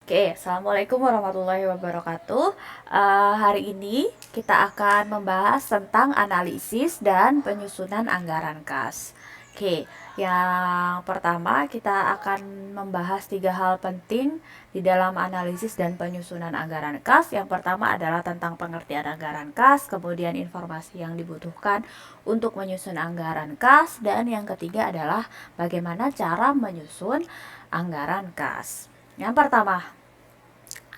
Oke, Assalamualaikum warahmatullahi wabarakatuh. Hari ini kita akan membahas tentang analisis dan penyusunan anggaran kas. Oke, yang pertama kita akan membahas 3 hal penting di dalam analisis dan penyusunan anggaran kas. Yang pertama adalah tentang pengertian anggaran kas, kemudian informasi yang dibutuhkan untuk menyusun anggaran kas, dan yang ketiga adalah bagaimana cara menyusun anggaran kas. Yang pertama,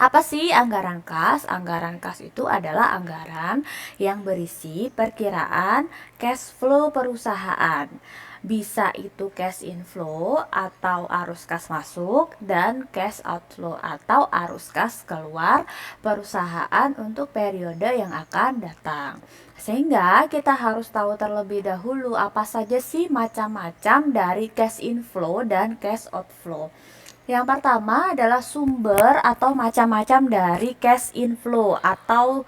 apa sih anggaran kas? Anggaran kas itu adalah anggaran yang berisi perkiraan cash flow perusahaan. Bisa itu cash inflow atau arus kas masuk, dan cash outflow atau arus kas keluar perusahaan untuk periode yang akan datang. Sehingga kita harus tahu terlebih dahulu apa saja sih macam-macam dari cash inflow dan cash outflow. Yang pertama adalah sumber atau macam-macam dari cash inflow atau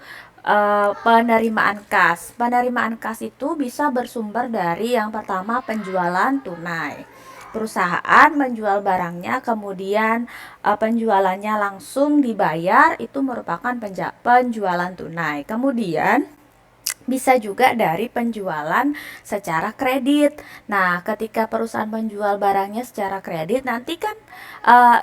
penerimaan kas. Penerimaan kas itu bisa bersumber dari yang pertama penjualan tunai. Perusahaan menjual barangnya, kemudian penjualannya langsung dibayar, itu merupakan penjualan tunai. Kemudian bisa juga dari penjualan secara kredit. Nah, ketika perusahaan menjual barangnya secara kredit, nanti kan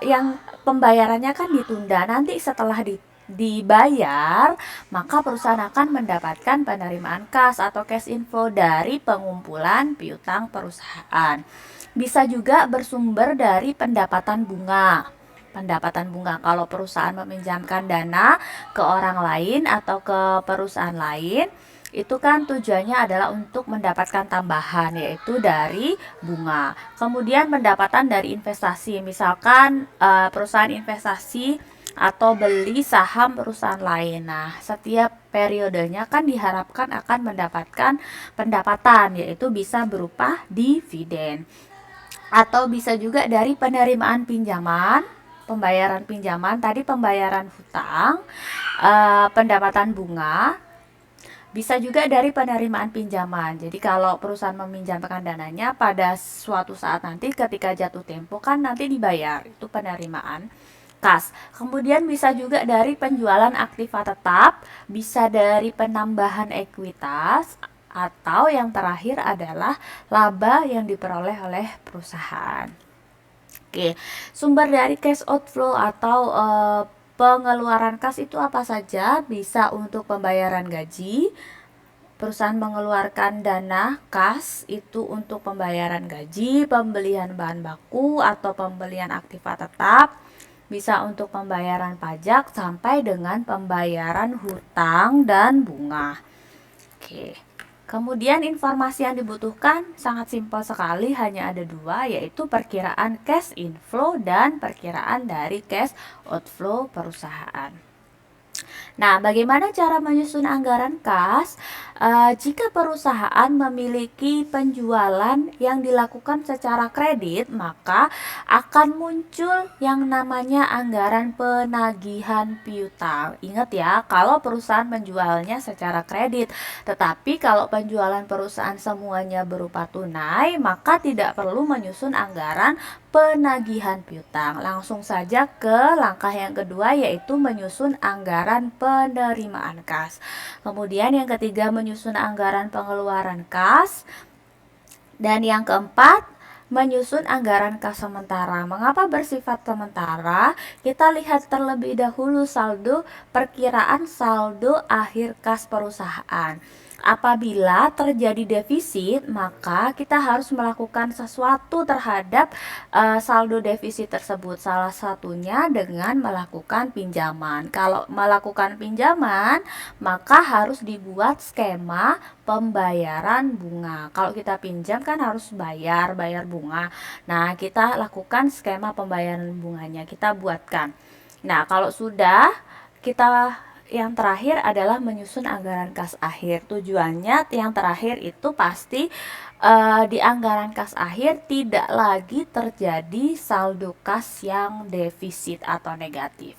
yang pembayarannya kan ditunda. Nanti setelah dibayar, maka perusahaan akan mendapatkan penerimaan kas atau cash inflow dari pengumpulan piutang perusahaan. Bisa juga bersumber dari pendapatan bunga. Pendapatan bunga kalau perusahaan meminjamkan dana ke orang lain atau ke perusahaan lain, itu kan tujuannya adalah untuk mendapatkan tambahan, yaitu dari bunga. Kemudian pendapatan dari investasi, misalkan perusahaan investasi atau beli saham perusahaan lain. Nah, setiap periodenya kan diharapkan akan mendapatkan pendapatan, yaitu bisa berupa dividen. Atau bisa juga dari penerimaan pinjaman, pembayaran pinjaman, tadi pembayaran hutang, pendapatan bunga. Bisa juga dari penerimaan pinjaman. Jadi kalau perusahaan meminjamkan dananya pada suatu saat nanti ketika jatuh tempo kan nanti dibayar. Itu penerimaan kas. Kemudian bisa juga dari penjualan aktiva tetap, bisa dari penambahan ekuitas, atau yang terakhir adalah laba yang diperoleh oleh perusahaan. Oke, sumber dari cash outflow atau pengeluaran kas itu apa saja? Bisa untuk pembayaran gaji. Perusahaan mengeluarkan dana kas itu untuk pembayaran gaji, pembelian bahan baku atau pembelian aktiva tetap, bisa untuk pembayaran pajak sampai dengan pembayaran hutang dan bunga. Oke. Kemudian informasi yang dibutuhkan sangat simpel sekali, hanya ada 2, yaitu perkiraan cash inflow dan perkiraan dari cash outflow perusahaan. Nah, bagaimana cara menyusun anggaran kas? Jika perusahaan memiliki penjualan yang dilakukan secara kredit, maka akan muncul yang namanya anggaran penagihan piutang. Ingat ya, kalau perusahaan menjualnya secara kredit. Tetapi kalau penjualan perusahaan semuanya berupa tunai, maka tidak perlu menyusun anggaran penagihan piutang. Langsung saja ke langkah yang kedua, yaitu menyusun anggaran penerimaan kas. Kemudian yang ketiga menyusun anggaran pengeluaran kas, dan yang keempat menyusun anggaran kas sementara. Mengapa bersifat sementara? Kita lihat terlebih dahulu saldo, perkiraan saldo akhir kas perusahaan. Apabila terjadi defisit, maka kita harus melakukan sesuatu terhadap saldo defisit tersebut. Salah satunya dengan melakukan pinjaman. Kalau melakukan pinjaman, maka harus dibuat skema pembayaran bunga. Kalau kita pinjam kan harus bayar bunga. Nah, kita lakukan skema pembayaran bunganya, kita buatkan. Nah, kalau sudah, kita yang terakhir adalah menyusun anggaran kas akhir. Tujuannya yang terakhir itu pasti di anggaran kas akhir tidak lagi terjadi saldo kas yang defisit atau negatif.